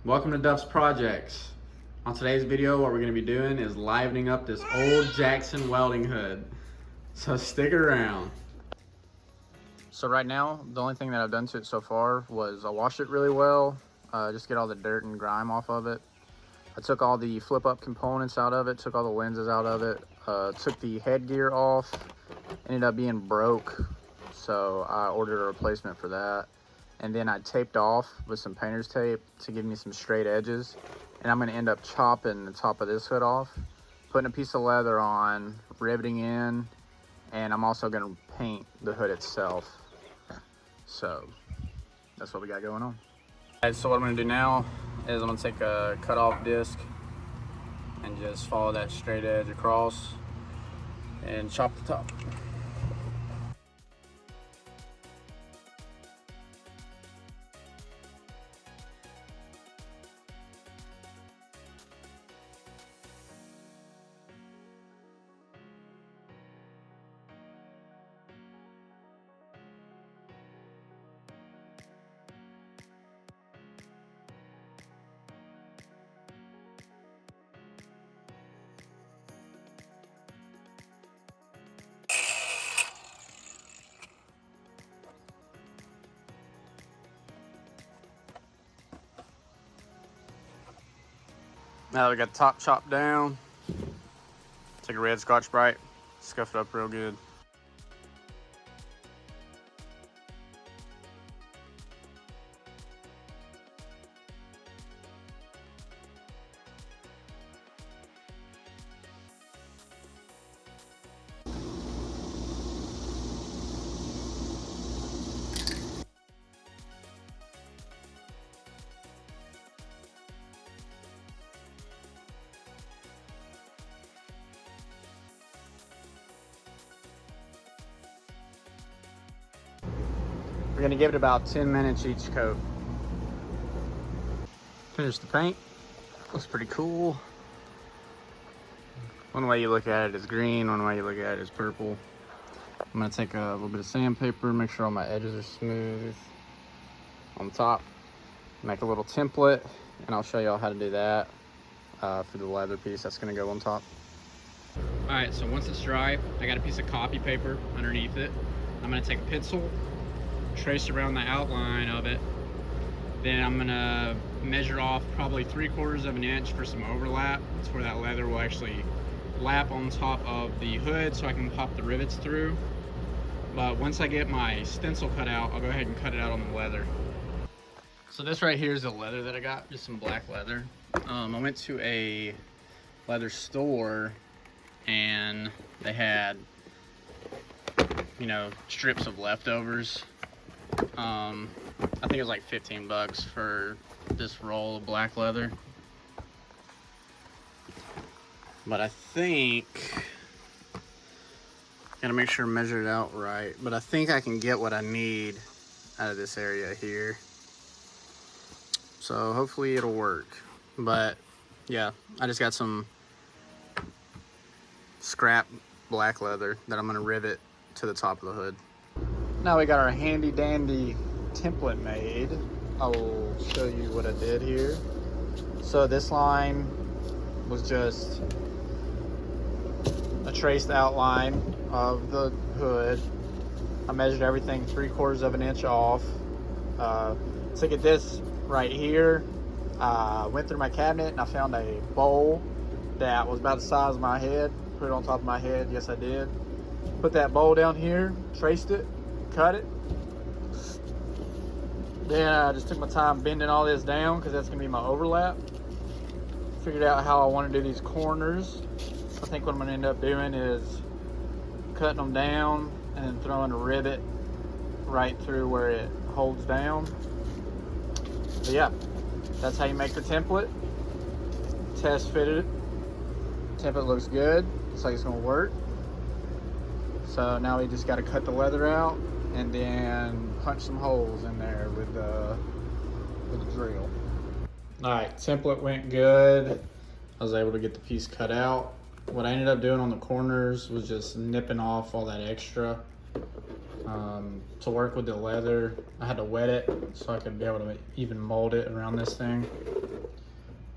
Welcome to Duffs Projects. On today's video, what we're going to be doing is livening up this old Jackson welding hood. So stick around. So right now, the only thing that I've done to it so far was I washed it really well, just get all the dirt and grime off of it. I took all the flip up components out of it, took all the lenses out of it, took the headgear off, ended up being broke, so I ordered a replacement for that. And then I taped off with some painter's tape to give me some straight edges. And I'm gonna end up chopping the top of this hood off, putting a piece of leather on, riveting in, and I'm also gonna paint the hood itself. So that's what we got going on. All right, so what I'm gonna do now is I'm gonna take a cut off disc and just follow that straight edge across and chop the top. Now we got the top chopped down. Take a red Scotch-Brite, scuff it up real good. We're gonna give it about 10 minutes each coat. Finish the paint. Looks pretty cool. One way you look at it is green, one way you look at it is purple. I'm gonna take a little bit of sandpaper, make sure all my edges are smooth on top. Make a little template, and I'll show y'all how to do that for the leather piece that's gonna go on top. All right, so once it's dry, I got a piece of copy paper underneath it. I'm gonna take a pencil, trace around the outline of it. Then I'm gonna measure off probably 3/4 of an inch for some overlap. That's where that leather will actually lap on top of the hood so I can pop the rivets through. But once I get my stencil cut out, I'll go ahead and cut it out on the leather. So this right here is the leather that I got, just some black leather. I went to a leather store and they had, you know, strips of leftovers. I think it was like 15 bucks for this roll of black leather. But I think, gotta make sure I measure it out right, but I think I can get what I need out of this area here. So hopefully it'll work. But yeah, I just got some scrap black leather that I'm gonna rivet to the top of the hood. Now we got our handy dandy template made. I will show you what I did here. So this line was just a traced outline of the hood. I measured everything 3/4 of an inch off. To get this right here, went through my cabinet and I found a bowl that was about the size of my head. Put it on top of my head, yes I did. Put that bowl down here, traced it, cut it. Then I just took my time bending all this down because that's gonna be my overlap. Figured out how I want to do these corners. I think what I'm gonna end up doing is cutting them down and then throwing a rivet right through where it holds down. But yeah, that's how you make the template. Test fitted it. Template looks good. Looks like it's gonna work. So now we just got to cut the leather out and then punch some holes in there with the drill. All right, template went good. I was able to get the piece cut out. What I ended up doing on the corners was just nipping off all that extra. To work with the leather, I had to wet it so I could be able to even mold it around this thing.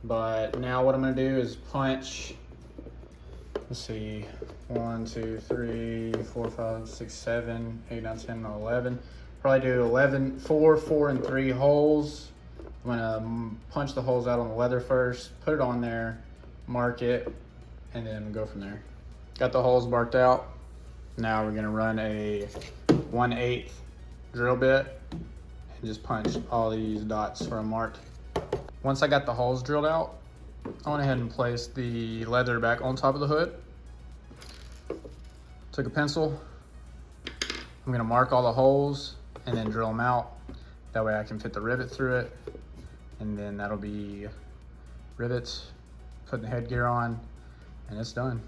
But now what I'm gonna do is punch, let's see, 1, 2, 3, 4, 5, 6, 7, 8, 9, 10, 11. Probably do 11, 4, 4, and 3 holes. I'm gonna punch the holes out on the leather first, put it on there, mark it, and then go from there. Got the holes marked out. Now we're gonna run a 1/8 drill bit and just punch all these dots where I'm marked. Once I got the holes drilled out, I went ahead and placed the leather back on top of the hood. Took a pencil. I'm gonna mark all the holes and then drill them out. That way I can fit the rivet through it. And then that'll be rivets, putting the headgear on, and it's done.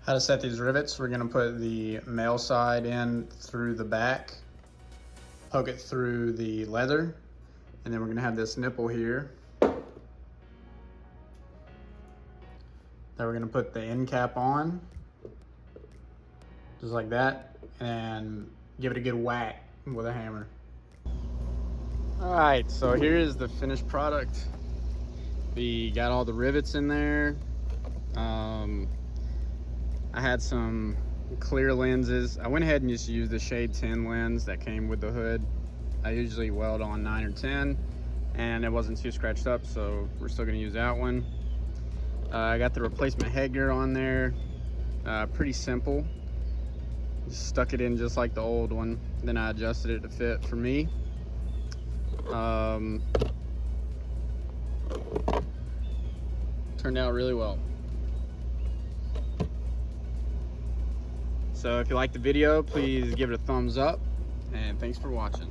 How to set these rivets: we're gonna put the male side in through the back, poke it through the leather, and then we're gonna have this nipple here that we're gonna put the end cap on, just like that, and give it a good whack with a hammer. All right, so here is the finished product. We got all the rivets in there. I had some clear lenses. I went ahead and just used the shade 10 lens that came with the hood. I usually weld on 9 or 10, and it wasn't too scratched up, so we're still gonna use that one. I got the replacement headgear on there. Pretty simple. Just stuck it in just like the old one. Then I adjusted it to fit for me. Turned out really well. So if you liked the video, please give it a thumbs up, and thanks for watching.